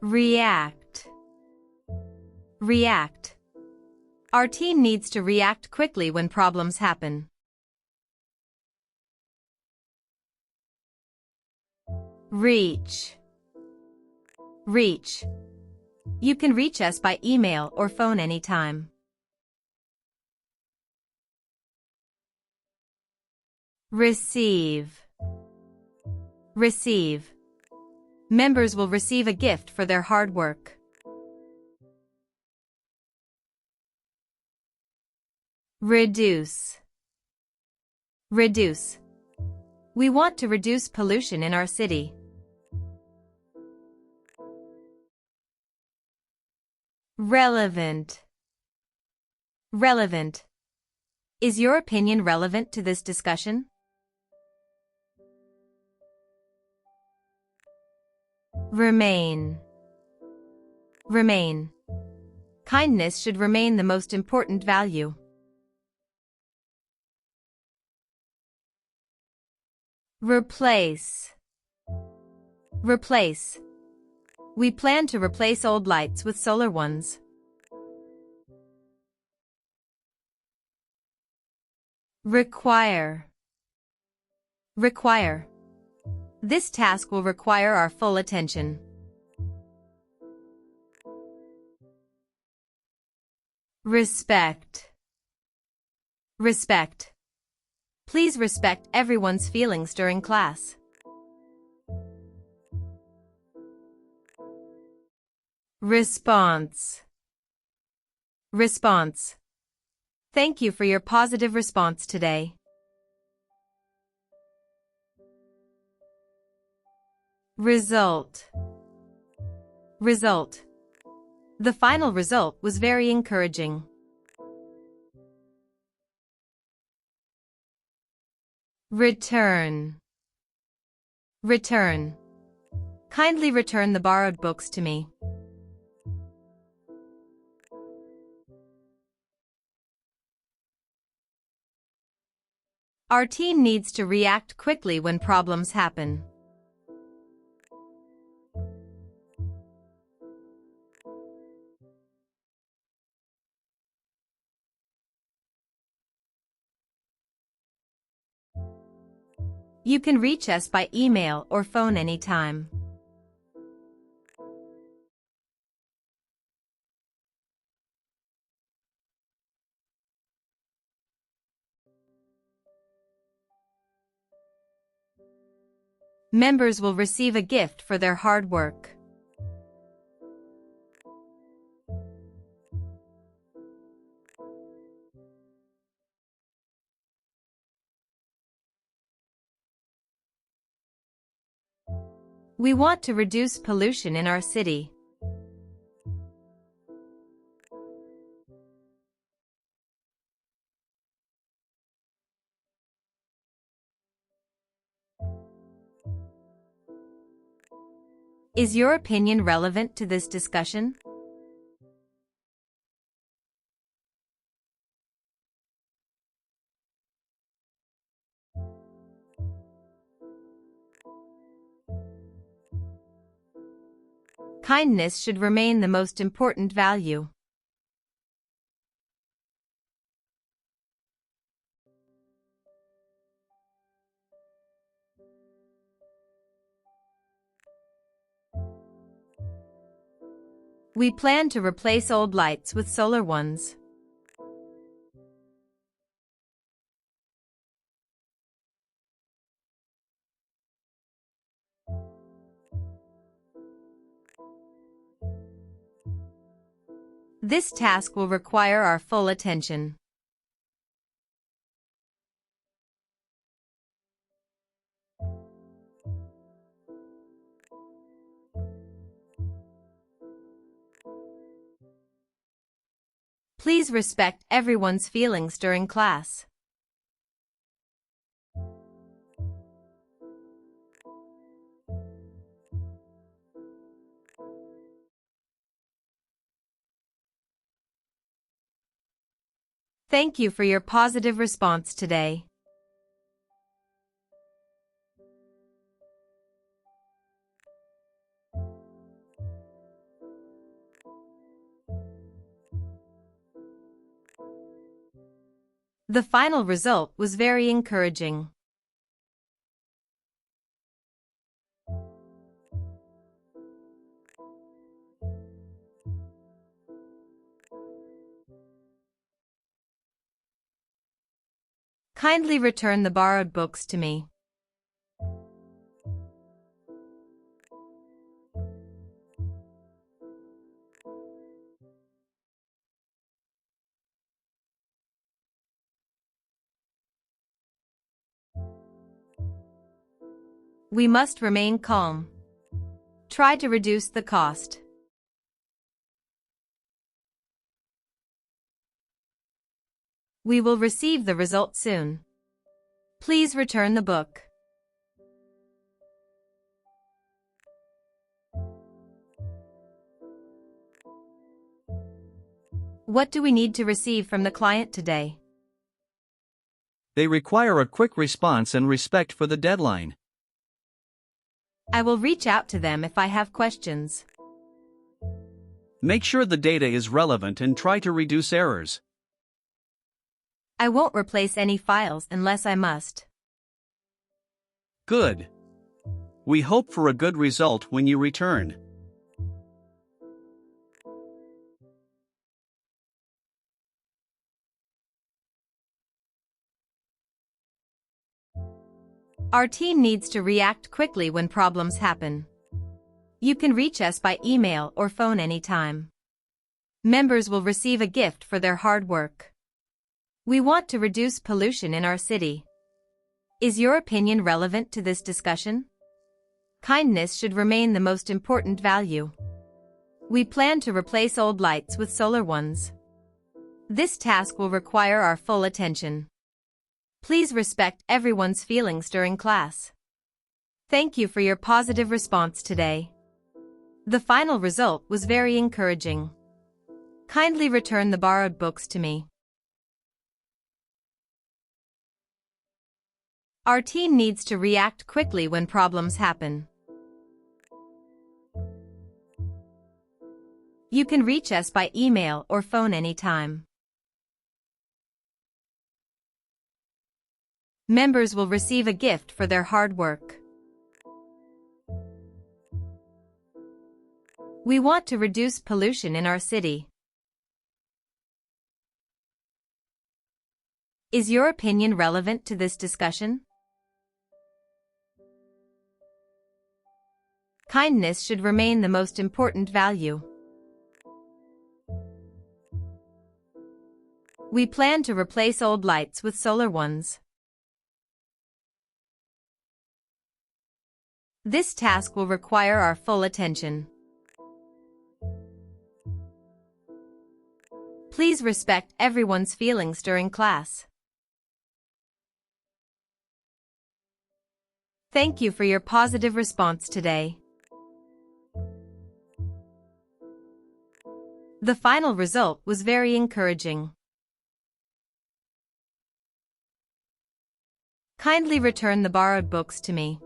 React. React. Our team needs to react quickly when problems happen. Reach. Reach. You can reach us by email or phone anytime. Receive. Receive. Members will receive a gift for their hard work. Reduce. Reduce. We want to reduce pollution in our city. Relevant. Relevant. Is your opinion relevant to this discussion? Remain. Remain. Kindness should remain the most important value. Replace. Replace. We plan to replace old lights with solar ones. Require. Require. This task will require our full attention. Respect. Respect. Please respect everyone's feelings during class. Response. Response. Thank you for your positive response today. Result. Result. The final result was very encouraging. Return. Return. Kindly return the borrowed books to me. Our team needs to react quickly when problems happen. You can reach us by email or phone anytime. Members will receive a gift for their hard work. We want to reduce pollution in our city. Is your opinion relevant to this discussion? Kindness should remain the most important value. We plan to replace old lights with solar ones. This task will require our full attention. Please respect everyone's feelings during class. Thank you for your positive response today. The final result was very encouraging. Kindly return the borrowed books to me. We must remain calm. Try to reduce the cost. We will receive the result soon. Please return the book. What do we need to receive from the client today? They require a quick response and respect for the deadline. I will reach out to them if I have questions. Make sure the data is relevant and try to reduce errors. I won't replace any files unless I must. Good. We hope for a good result when you return. Our team needs to react quickly when problems happen. You can reach us by email or phone anytime. Members will receive a gift for their hard work. We want to reduce pollution in our city. Is your opinion relevant to this discussion? Kindness should remain the most important value. We plan to replace old lights with solar ones. This task will require our full attention. Please respect everyone's feelings during class. Thank you for your positive response today. The final result was very encouraging. Kindly return the borrowed books to me. Our team needs to react quickly when problems happen. You can reach us by email or phone anytime. Members will receive a gift for their hard work. We want to reduce pollution in our city. Is your opinion relevant to this discussion? Kindness should remain the most important value. We plan to replace old lights with solar ones. This task will require our full attention. Please respect everyone's feelings during class. Thank you for your positive response today. The final result was very encouraging. Kindly return the borrowed books to me.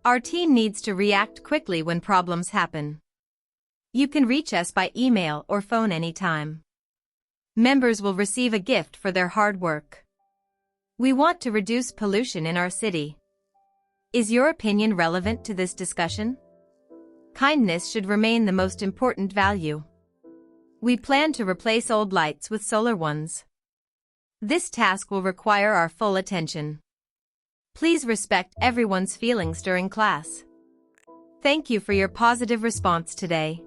Our team needs to react quickly when problems happen. You can reach us by email or phone anytime. Members will receive a gift for their hard work. We want to reduce pollution in our city. Is your opinion relevant to this discussion? Kindness should remain the most important value. We plan to replace old lights with solar ones. This task will require our full attention. Please respect everyone's feelings during class. Thank you for your positive response today.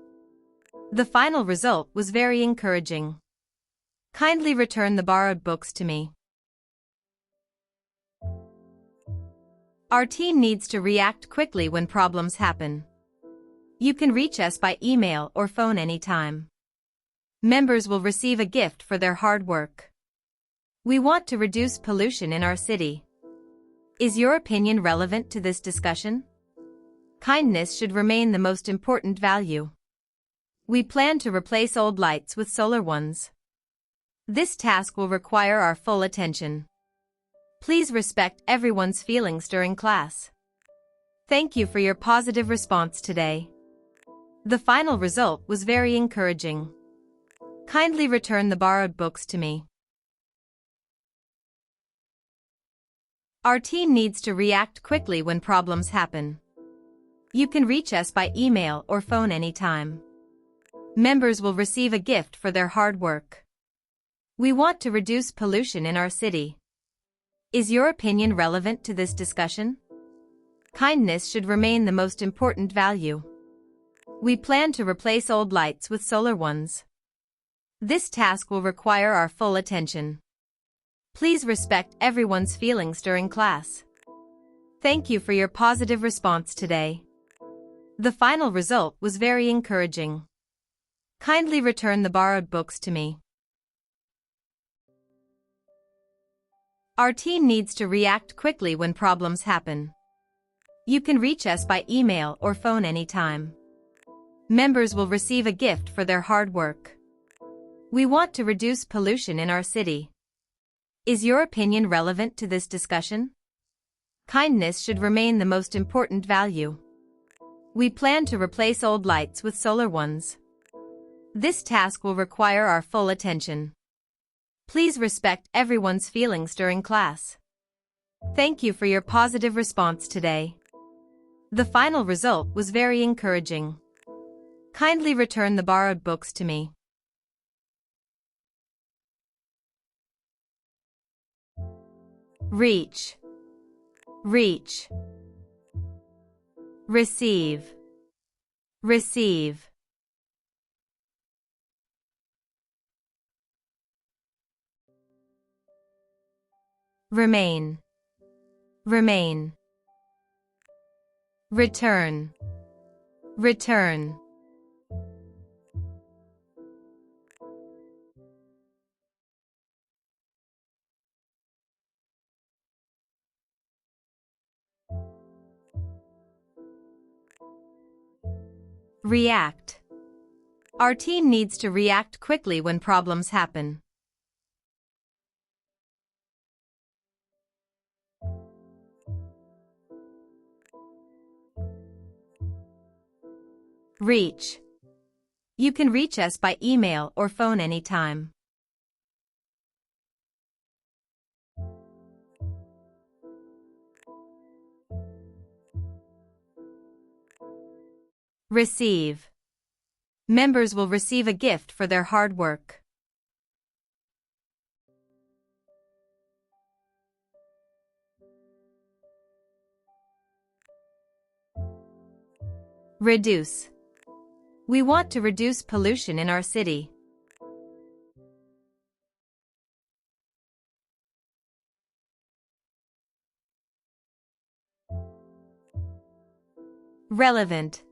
The final result was very encouraging. Kindly return the borrowed books to me. Our team needs to react quickly when problems happen. You can reach us by email or phone anytime. Members will receive a gift for their hard work. We want to reduce pollution in our city. Is your opinion relevant to this discussion? Kindness should remain the most important value. We plan to replace old lights with solar ones. This task will require our full attention. Please respect everyone's feelings during class. Thank you for your positive response today. The final result was very encouraging. Kindly return the borrowed books to me. Our team needs to react quickly when problems happen. You can reach us by email or phone anytime. Members will receive a gift for their hard work. We want to reduce pollution in our city. Is your opinion relevant to this discussion? Kindness should remain the most important value. We plan to replace old lights with solar ones. This task will require our full attention. Please respect everyone's feelings during class. Thank you for your positive response today. The final result was very encouraging. Kindly return the borrowed books to me. Our team needs to react quickly when problems happen. You can reach us by email or phone anytime. Members will receive a gift for their hard work. We want to reduce pollution in our city. Is your opinion relevant to this discussion? Kindness should remain the most important value. We plan to replace old lights with solar ones. This task will require our full attention. Please respect everyone's feelings during class. Thank you for your positive response today. The final result was very encouraging. Kindly return the borrowed books to me. Reach, reach. Receive, receive. Remain, remain. Return, return. React. Our team needs to react quickly when problems happen. Reach. You can reach us by email or phone anytime. Receive. Members will receive a gift for their hard work. Reduce. We want to reduce pollution in our city. Relevant.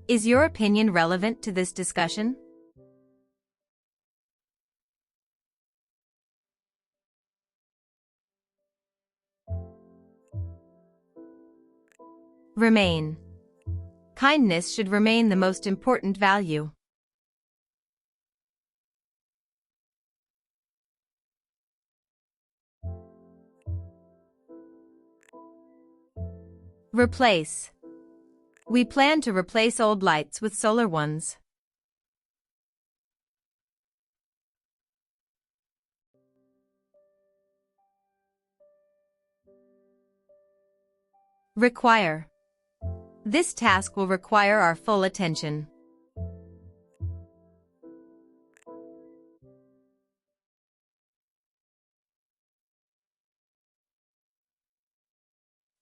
Is your opinion relevant to this discussion? Remain. Kindness should remain the most important value. Replace. We plan to replace old lights with solar ones. Require. This task will require our full attention.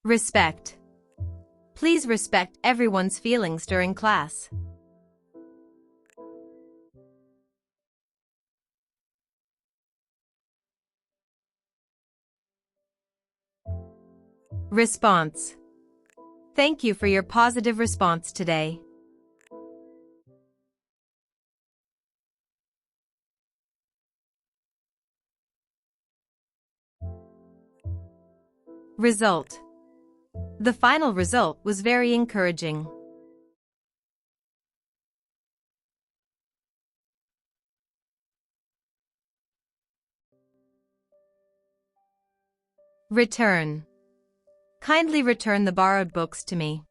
Respect. Please respect everyone's feelings during class. Response. Thank you for your positive response today. Result. The final result was very encouraging. Return. Kindly return the borrowed books to me.